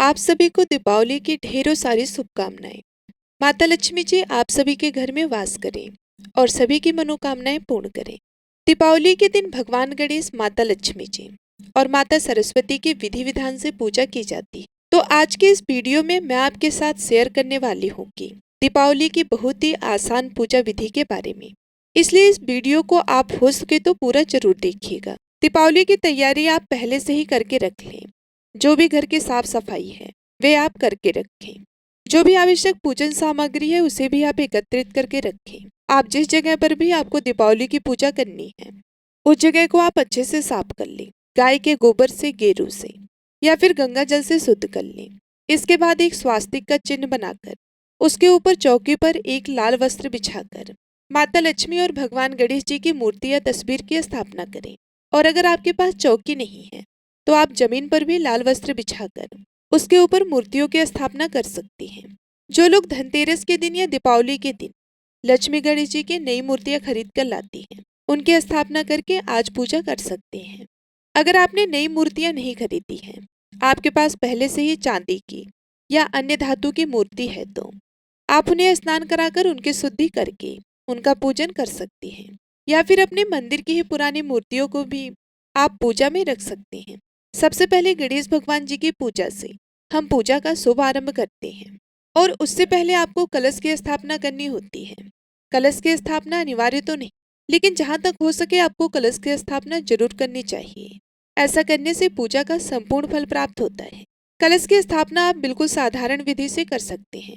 आप सभी को दीपावली की ढेरों सारी शुभकामनाएं। माता लक्ष्मी जी आप सभी के घर में वास करें और सभी की मनोकामनाएं पूर्ण करें। दीपावली के दिन भगवान गणेश, माता लक्ष्मी जी और माता सरस्वती की विधि विधान से पूजा की जाती है। तो आज के इस वीडियो में मैं आपके साथ शेयर करने वाली हूँ कि दीपावली की बहुत ही आसान पूजा विधि के बारे में। इसलिए इस वीडियो को आप हो सके तो पूरा जरूर देखिएगा। दीपावली की तैयारी आप पहले से ही करके रख लें। जो भी घर की साफ सफाई है वे आप करके रखें। जो भी आवश्यक पूजन सामग्री है उसे भी आप एकत्रित करके रखें। आप जिस जगह पर भी आपको दीपावली की पूजा करनी है उस जगह को आप अच्छे से साफ कर लें। गाय के गोबर से, गेरू से या फिर गंगा जल से शुद्ध कर लें। इसके बाद एक स्वास्तिक का चिन्ह बनाकर उसके ऊपर चौकी पर एक लाल वस्त्र बिछाकर माता लक्ष्मी और भगवान गणेश जी की मूर्ति या तस्वीर की स्थापना करें। और अगर आपके पास चौकी नहीं है तो आप जमीन पर भी लाल वस्त्र बिछाकर उसके ऊपर मूर्तियों की स्थापना कर सकती हैं। जो लोग धनतेरस के दिन या दीपावली के दिन लक्ष्मी गणेश जी की नई मूर्तियां खरीद कर लाती हैं उनकी स्थापना करके आज पूजा कर सकते हैं। अगर आपने नई मूर्तियां नहीं खरीदी हैं, आपके पास पहले से ही चांदी की या अन्य धातु की मूर्ति है तो आप उन्हें स्नान कराकर उनकी शुद्धि करके उनका पूजन कर सकती हैं। या फिर अपने मंदिर की ही पुरानी मूर्तियों को भी आप पूजा में रख सकते हैं। सबसे पहले गणेश भगवान जी की पूजा से हम पूजा का शुभ आरंभ करते हैं और उससे पहले आपको कलश की स्थापना करनी होती है। कलश की स्थापना अनिवार्य तो नहीं, लेकिन जहाँ तक हो सके आपको कलश की स्थापना जरूर करनी चाहिए। ऐसा करने से पूजा का संपूर्ण फल प्राप्त होता है। कलश की स्थापना आप बिल्कुल साधारण विधि से कर सकते हैं,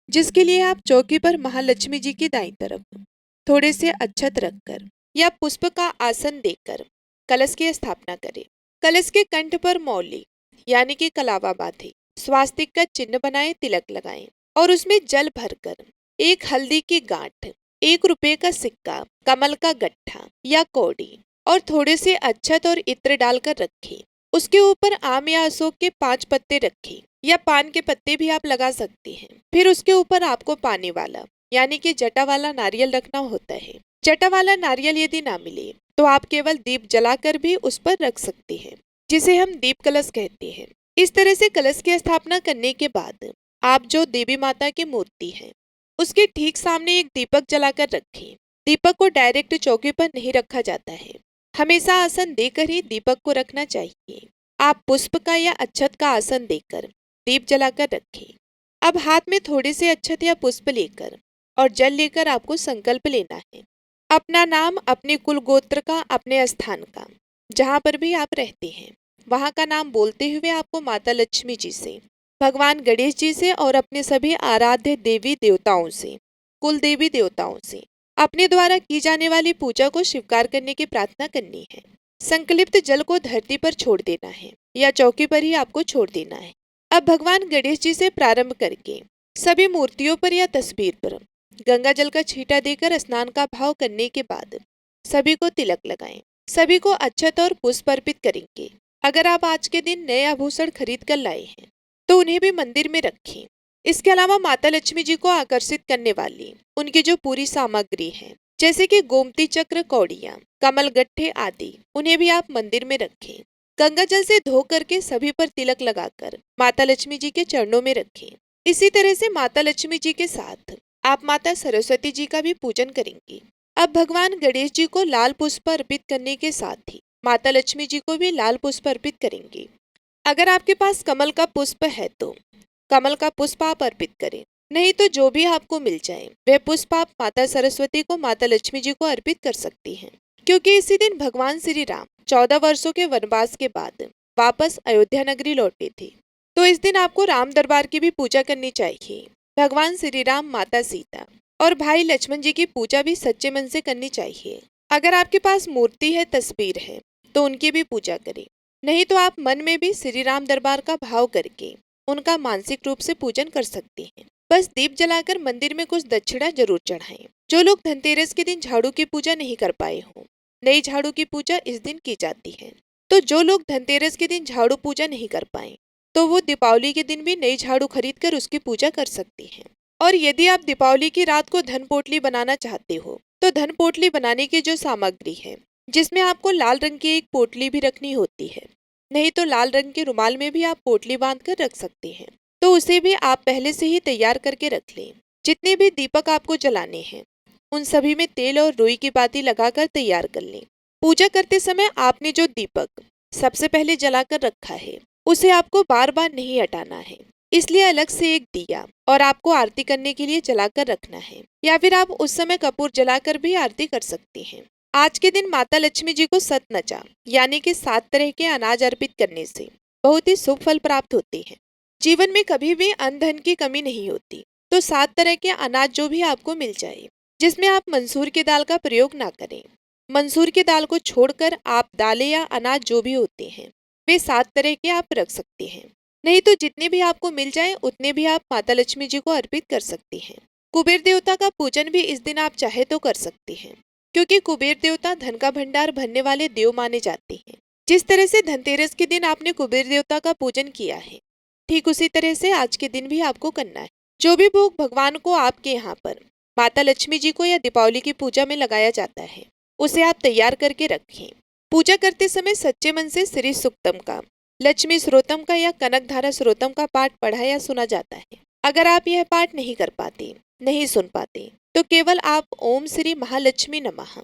जिसके लिए आप चौकी पर महालक्ष्मी जी की दाईं तरफ थोड़े से अक्षत रखकर या पुष्प का आसन देकर कलश की स्थापना करें। कलश के कंठ पर मौली यानी कि कलावा बांधे, स्वास्तिक का चिन्ह बनाएं, तिलक लगाएं और उसमें जल भरकर एक हल्दी की गांठ, 1 रुपए का सिक्का, कमल का गट्ठा या कौड़ी और थोड़े से अक्षत और इत्र डालकर रखें। उसके ऊपर आम या अशोक के 5 पत्ते रखें या पान के पत्ते भी आप लगा सकते हैं। फिर उसके ऊपर आपको पानी वाला यानी कि जटा वाला नारियल रखना होता है। जटा वाला नारियल यदि ना मिले तो आप केवल दीप जलाकर भी उस पर रख सकते हैं, जिसे हम दीप कलश कहते हैं। इस तरह से कलश की स्थापना करने के बाद आप जो देवी माता की मूर्ति है उसके ठीक सामने एक दीपक जलाकर रखें। दीपक को डायरेक्ट चौकी पर नहीं रखा जाता है, हमेशा आसन देकर ही दीपक को रखना चाहिए। आप पुष्प का या अक्षत का आसन देकर दीप जलाकर रखें। अब हाथ में थोड़े से अक्षत या पुष्प लेकर और जल लेकर आपको संकल्प लेना है। अपना नाम, अपने कुल गोत्र का, अपने स्थान का, जहाँ पर भी आप रहते हैं वहाँ का नाम बोलते हुए आपको माता लक्ष्मी जी से, भगवान गणेश जी से और अपने सभी आराध्य देवी देवताओं से, कुल देवी देवताओं से अपने द्वारा की जाने वाली पूजा को स्वीकार करने की प्रार्थना करनी है। संकल्पित जल को धरती पर छोड़ देना है या चौकी पर ही आपको छोड़ देना है। अब भगवान गणेश जी से प्रारंभ करके सभी मूर्तियों पर या तस्वीर पर गंगा जल का छींटा देकर स्नान का भाव करने के बाद सभी को तिलक लगाएं। सभी को अक्षत और पुष्प अर्पित करेंगे। अगर आप आज के दिन नए आभूषण खरीद कर लाए हैं तो उन्हें भी मंदिर में रखें। इसके अलावा माता लक्ष्मी जी को आकर्षित करने वाली उनकी जो पूरी सामग्री है, जैसे कि गोमती चक्र, कौड़ियाँ, कमल गट्ठे आदि, उन्हें भी आप मंदिर में रखें। गंगा जल से धो करके सभी पर तिलक लगाकर माता लक्ष्मी जी के चरणों में रखें। इसी तरह से माता लक्ष्मी जी के साथ आप माता सरस्वती जी का भी पूजन करेंगे। अब भगवान गणेश जी को लाल पुष्प अर्पित करने के साथ ही माता लक्ष्मी जी को भी लाल पुष्प अर्पित करेंगे। अगर आपके पास कमल का पुष्प है तो कमल का पुष्प आप अर्पित करें, नहीं तो जो भी आपको मिल जाए वह पुष्प आप माता सरस्वती को, माता लक्ष्मी जी को अर्पित कर सकती हैं। क्योंकि इसी दिन भगवान श्री राम 14 वर्षों के वनवास के बाद वापस अयोध्या नगरी लौटे थे, तो इस दिन आपको राम दरबार की भी पूजा करनी चाहिए। भगवान श्री राम, माता सीता और भाई लक्ष्मण जी की पूजा भी सच्चे मन से करनी चाहिए। अगर आपके पास मूर्ति है, तस्वीर है तो उनकी भी पूजा करें, नहीं तो आप मन में भी श्री राम दरबार का भाव करके उनका मानसिक रूप से पूजन कर सकते हैं। बस दीप जलाकर मंदिर में कुछ दक्षिणा जरूर चढ़ाएं। जो लोग धनतेरस के दिन झाड़ू की पूजा नहीं कर पाए हों, नई झाड़ू की पूजा इस दिन की जाती है। तो जो लोग धनतेरस के दिन झाड़ू पूजा नहीं कर पाए तो वो दीपावली के दिन भी नई झाड़ू खरीद कर उसकी पूजा कर सकती हैं। और यदि आप दीपावली की रात को धन पोटली बनाना चाहते हो तो धन पोटली बनाने की जो सामग्री है, जिसमें आपको लाल रंग की एक पोटली भी रखनी होती है, नहीं तो लाल रंग के रुमाल में भी आप पोटली बांध कर रख सकते हैं। तो उसे भी आप पहले से ही तैयार करके रख लें। जितने भी दीपक आपको जलाने हैं उन सभी में तेल और रुई की बाती लगाकर तैयार कर लें। पूजा करते समय आपने जो दीपक सबसे पहले जलाकर रखा है उसे आपको बार बार नहीं हटाना है, इसलिए अलग से एक दिया और आपको आरती करने के लिए जलाकर रखना है, या फिर आप उस समय कपूर जलाकर भी आरती कर सकती हैं। आज के दिन माता लक्ष्मी जी को सतनचा यानी कि 7 तरह के अनाज अर्पित करने से बहुत ही शुभ फल प्राप्त होते हैं। जीवन में कभी भी अन्न धन की कमी नहीं होती। तो 7 तरह के अनाज जो भी आपको मिल जाए, जिसमें आप मंसूर की दाल का प्रयोग ना करें। मंसूर की दाल को छोड़कर आप दालें या अनाज जो भी होते हैं वे 7 तरह के आप रख सकते हैं। नहीं तो जितने भी आपको मिल जाए उतने भी आप माता लक्ष्मी जी को अर्पित कर सकती हैं। कुबेर देवता का पूजन भी इस दिन आप चाहे तो कर सकती हैं, क्योंकि कुबेर देवता धन का भंडार भरने वाले देव माने जाते हैं। जिस तरह से धनतेरस के दिन आपने कुबेर देवता का पूजन किया है, ठीक उसी तरह से आज के दिन भी आपको करना है। जो भी भोग भगवान को आपके यहाँ पर माता लक्ष्मी जी को या दीपावली की पूजा में लगाया जाता है उसे आप तैयार करके रखें। पूजा करते समय सच्चे मन से श्री सुक्तम का, लक्ष्मी स्रोतम का या कनकधारा स्रोतम का पाठ पढ़ा या सुना जाता है। अगर आप यह पाठ नहीं कर पाते, नहीं सुन पाते, तो केवल आप ओम श्री महालक्ष्मी नमः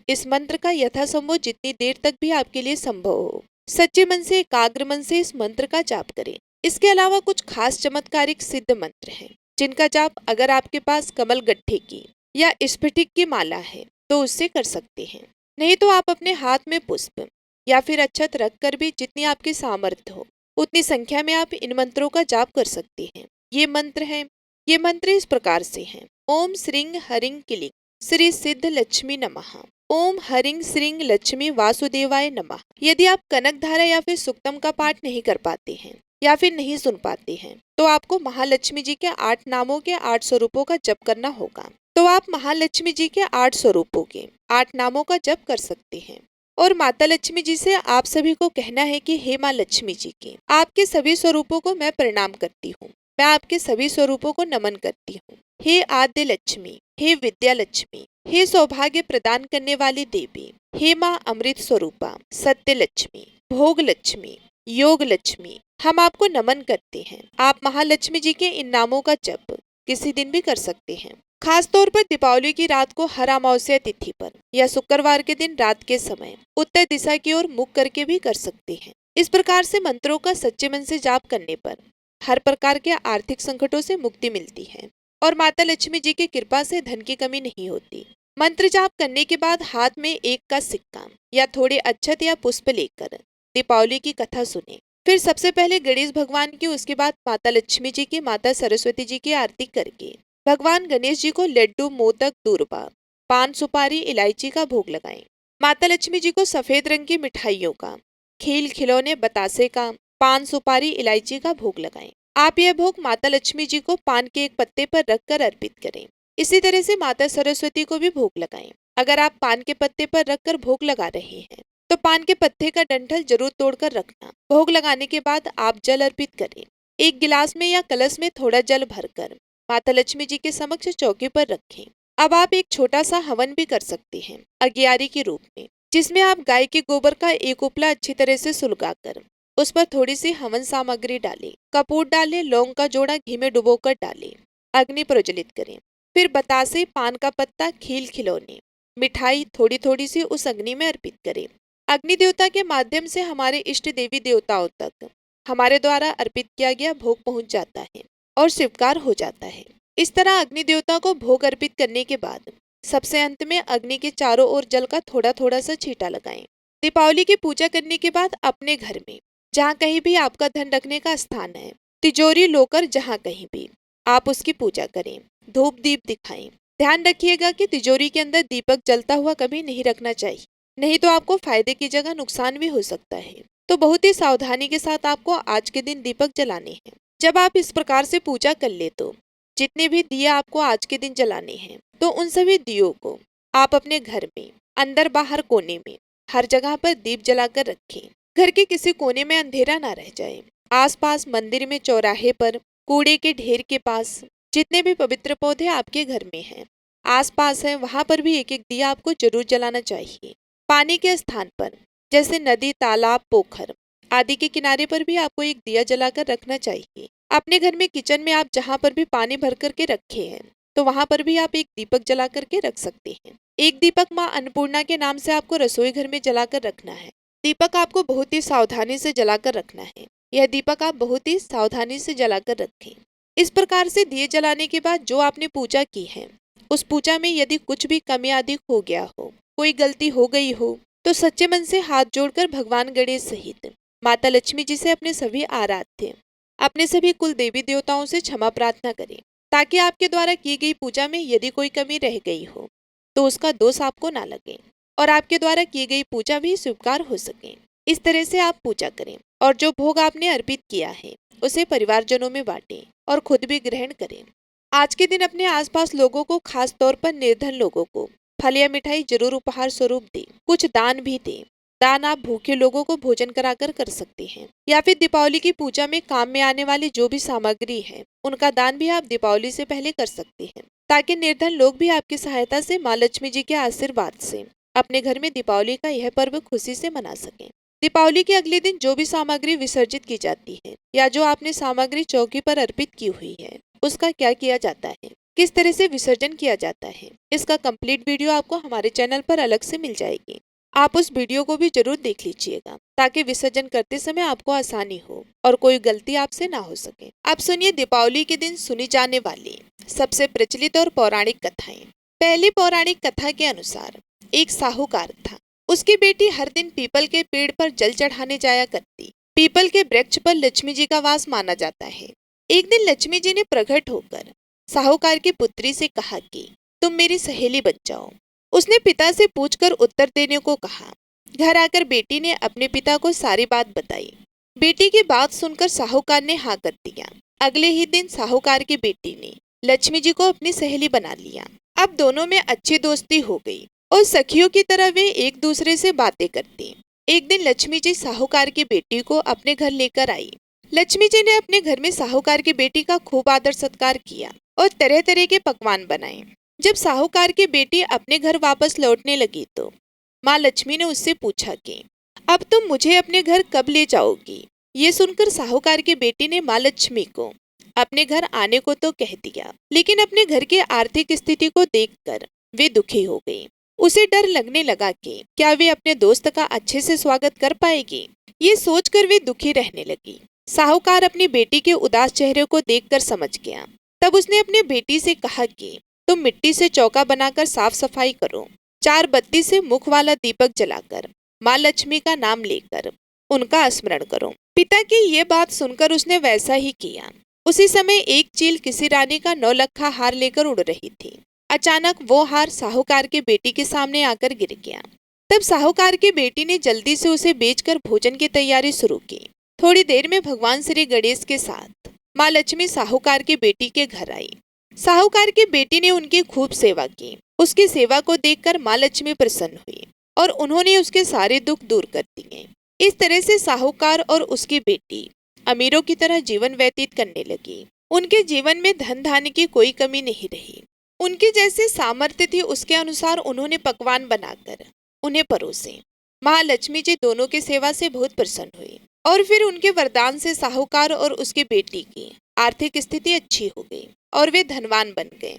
इस मंत्र का यथासंभव जितनी देर तक भी आपके लिए संभव हो सच्चे मन से एकाग्र मन से इस मंत्र का जाप करें। इसके अलावा कुछ खास चमत्कारिक सिद्ध मंत्र हैं जिनका जाप अगर आपके पास कमल गट्ठे की या स्फटिक की माला है तो उससे कर सकते हैं। नहीं तो आप अपने हाथ में पुष्प या फिर अक्षत रखकर भी जितनी आपकी सामर्थ्य हो उतनी संख्या में आप इन मंत्रों का जाप कर सकते हैं। ये मंत्र हैं, ये मंत्र इस प्रकार से हैं। ओम श्रीं हरिं क्लीं श्री सिद्ध लक्ष्मी नमः। ओम हरिं श्रीं लक्ष्मी वासुदेवाय नमः। यदि आप कनकधारा या फिर सुक्तम का पाठ नहीं कर पाते हैं या फिर नहीं सुन पाते हैं तो आपको महालक्ष्मी जी के 8 नामों के 8 स्वरूपों का जप करना होगा। तो आप महालक्ष्मी जी के 8 स्वरूपों के 8 नामों का जप कर सकते हैं। और माता लक्ष्मी जी से आप सभी को कहना है कि हे माँ लक्ष्मी जी की, आपके सभी स्वरूपों को मैं प्रणाम करती हूँ, मैं आपके सभी स्वरूपों को नमन करती हूँ। हे आद्य लक्ष्मी, हे विद्या लक्ष्मी, हे सौभाग्य प्रदान करने वाली देवी, हे माँ अमृत स्वरूपा, सत्य लक्ष्मी, भोग लक्ष्मी, योग लक्ष्मी, हम आपको नमन करते हैं। आप महालक्ष्मी जी के इन नामों का जप किसी दिन भी कर सकते हैं। खास तौर पर दीपावली की रात को हर अमावस्या तिथि पर या शुक्रवार के दिन रात के समय उत्तर दिशा की ओर मुख करके भी कर सकते हैं। इस प्रकार से मंत्रों का सच्चे मन से जाप करने पर हर प्रकार के आर्थिक संकटों से मुक्ति मिलती है और माता लक्ष्मी जी की कृपा से धन की कमी नहीं होती। मंत्र जाप करने के बाद हाथ में 1 का सिक्का या थोड़े अक्षत या पुष्प लेकर दीपावली की कथा सुने। फिर सबसे पहले गणेश भगवान की, उसके बाद माता लक्ष्मी जी की, माता सरस्वती जी की आरती करके भगवान गणेश जी को लड्डू, मोदक, दूर्बा, पान, सुपारी, इलायची का भोग लगाएं। माता लक्ष्मी जी को सफेद रंग की मिठाइयों का, खेल खिलौने, बतासे का, पान, सुपारी, इलायची का भोग लगाएं। आप यह भोग माता लक्ष्मी जी को पान के एक पत्ते पर रखकर अर्पित करें। इसी तरह से माता सरस्वती को भी भोग लगाएं। अगर आप पान के पत्ते पर रखकर भोग लगा रहे हैं तो पान के पत्ते का डंठल जरूर तोड़कर रखना। भोग लगाने के बाद आप जल अर्पित करें। एक गिलास में या कलश में थोड़ा जल भरकर माता लक्ष्मी जी के समक्ष चौकी पर रखें। अब आप एक छोटा सा हवन भी कर सकते हैं अगियारी के रूप में, जिसमें आप गाय के गोबर का एक उपला अच्छी तरह से सुलगाकर उस पर थोड़ी सी हवन सामग्री डालें, कपूर डालें, लौंग का जोड़ा घी में डुबोकर डालें, अग्नि प्रज्वलित करें। फिर बतासे, पान का पत्ता, खील खिलौने, मिठाई थोड़ी थोड़ी सी उस अग्नि में अर्पित करें। अग्नि देवता के माध्यम से हमारे इष्ट देवी देवताओं तक हमारे द्वारा अर्पित किया गया भोग पहुंच जाता है और स्वीकार हो जाता है। इस तरह अग्नि देवता को भोग अर्पित करने के बाद सबसे अंत में अग्नि के चारों ओर जल का थोड़ा थोड़ा सा छींटा लगाएं। दीपावली की पूजा करने के बाद अपने घर में जहाँ कहीं भी आपका धन रखने का स्थान है, तिजोरी, लोकर, जहाँ कहीं भी आप उसकी पूजा करें, धूप दीप दिखाएं। ध्यान रखिएगा कि तिजोरी के अंदर दीपक जलता हुआ कभी नहीं रखना चाहिए, नहीं तो आपको फायदे की जगह नुकसान भी हो सकता है। तो बहुत ही सावधानी के साथ आपको आज के दिन दीपक जलाने हैं। जब आप इस प्रकार से पूजा कर ले तो जितने भी दिए आपको आज के दिन जलाने हैं तो उन सभी दियों को आप अपने घर में अंदर बाहर कोने में हर जगह पर दीप जलाकर रखें। घर के किसी कोने में अंधेरा ना रह जाए। आसपास मंदिर में, चौराहे पर, कूड़े के ढेर के पास, जितने भी पवित्र पौधे आपके घर में हैं आसपास है, वहां पर भी एक एक दिया आपको जरूर जलाना चाहिए। पानी के स्थान पर जैसे नदी, तालाब, पोखर आदि के किनारे पर भी आपको एक दिया जलाकर रखना चाहिए। अपने घर में किचन में आप जहाँ पर भी पानी भर करके रखे हैं तो वहां पर भी आप एक दीपक जला करके रख सकते हैं। एक दीपक माँ अन्नपूर्णा के नाम से आपको रसोई घर में जलाकर रखना है। दीपक आपको बहुत ही सावधानी से जलाकर रखना है। यह दीपक आप बहुत ही सावधानी से जलाकर रखें। इस प्रकार से दिए जलाने के बाद जो आपने पूजा की है, उस पूजा में यदि कुछ भी कमी अधिक हो गया हो, कोई गलती हो गई हो, तो सच्चे मन से हाथ जोड़कर भगवान गणेश सहित माता लक्ष्मी जी से अपने सभी आराध्य, अपने सभी कुल देवी देवताओं से क्षमा प्रार्थना करें, ताकि आपके द्वारा की गई पूजा में यदि कोई कमी रह गई हो तो उसका दोष आपको ना लगे और आपके द्वारा की गई पूजा भी स्वीकार हो सके। इस तरह से आप पूजा करें और जो भोग आपने अर्पित किया है उसे परिवारजनों में बांटें और खुद भी ग्रहण करें। आज के दिन अपने आसपास लोगों को, खास तौर पर निर्धन लोगों को फल या मिठाई जरूर उपहार स्वरूप दें। कुछ दान भी दें। दान आप भूखे लोगों को भोजन कराकर कर सकते हैं, या फिर दीपावली की पूजा में काम में आने वाली जो भी सामग्री है उनका दान भी आप दीपावली से पहले कर सकते हैं, ताकि निर्धन लोग भी आपकी सहायता से माँ लक्ष्मी जी के आशीर्वाद से अपने घर में दीपावली का यह पर्व खुशी से मना सकें। दीपावली के अगले दिन जो भी सामग्री विसर्जित की जाती है या जो आपने सामग्री चौकी पर अर्पित की हुई है, उसका क्या किया जाता है, किस तरह से विसर्जन किया जाता है, इसका कंप्लीट वीडियो आपको हमारे चैनल पर अलग से मिल जाएगी। आप उस वीडियो को भी जरूर देख लीजिएगा, ताकि विसर्जन करते समय आपको आसानी हो और कोई गलती आपसे ना हो सके। अब सुनिए दीपावली के दिन सुनी जाने वाली सबसे प्रचलित और पौराणिक कथाएं। पहली पौराणिक कथा के अनुसार एक साहूकार था। उसकी बेटी हर दिन पीपल के पेड़ पर जल चढ़ाने जाया करती। पीपल के वृक्ष पर लक्ष्मी जी का वास माना जाता है। एक दिन लक्ष्मी जी ने प्रकट होकर साहूकार की पुत्री से कहा कि तुम मेरी सहेली बन जाओ। उसने पिता से पूछकर उत्तर देने को कहा। घर आकर बेटी ने अपने पिता को सारी बात बताई। बेटी की बात सुनकर साहूकार ने हाँ कर दिया। अगले ही दिन साहूकार की बेटी ने लक्ष्मी जी को अपनी सहेली बना लिया। अब दोनों में अच्छी दोस्ती हो गई और सखियों की तरह वे एक दूसरे से बातें करती। एक दिन लक्ष्मी जी साहूकार की बेटी को अपने घर लेकर आई। लक्ष्मी जी ने अपने घर में साहूकार की बेटी का खूब आदर सत्कार किया और तरह तरह के पकवान बनाए। जब साहूकार की बेटी अपने घर वापस लौटने लगी तो माँ लक्ष्मी ने उससे पूछा कि अब तुम मुझे अपने घर कब ले जाओगी। ये सुनकर साहूकार की बेटी ने माँ लक्ष्मी को अपने घर आने को तो कह दिया, लेकिन अपने घर की आर्थिक स्थिति को देखकर वे दुखी हो गई। उसे डर लगने लगा कि क्या वे अपने दोस्त का अच्छे से स्वागत कर पाएगी। ये सोचकर वे दुखी रहने लगी। साहूकार अपनी बेटी के उदास चेहरे को देखकर समझ गया। तब उसने अपनी बेटी से कहा कि तुम मिट्टी से चौका बनाकर साफ सफाई करो। 4 बत्ती से मुख वाला दीपक जलाकर माँ लक्ष्मी का नाम लेकर उनका स्मरण करो। पिता की ये बात सुनकर उसने वैसा ही किया। उसी समय एक चील किसी रानी का 9 लखा हार लेकर उड़ रही थी। अचानक वो हार साहूकार की बेटी के सामने आकर गिर गया। तब साहूकार की बेटी ने जल्दी से उसे बेचकर भोजन की तैयारी शुरू की। थोड़ी देर में भगवान श्री गणेश के साथ माँ लक्ष्मी साहूकार की बेटी के घर आई। साहूकार की बेटी ने उनकी खूब सेवा की। उसकी सेवा को देखकर माँ लक्ष्मी प्रसन्न हुई और उन्होंने उसके सारे दुख दूर कर दिए। इस तरह से साहूकार और उसकी बेटी अमीरों की तरह जीवन व्यतीत करने लगी। उनके जीवन में धन धान्य की कोई कमी नहीं रही। उनकी जैसे सामर्थ्य थी उसके अनुसार उन्होंने पकवान बनाकर उन्हें परोसे। महालक्ष्मी जी दोनों की सेवा से बहुत प्रसन्न हुई और फिर उनके वरदान से साहूकार और उसकी बेटी की आर्थिक स्थिति अच्छी हो गई और वे धनवान बन गए।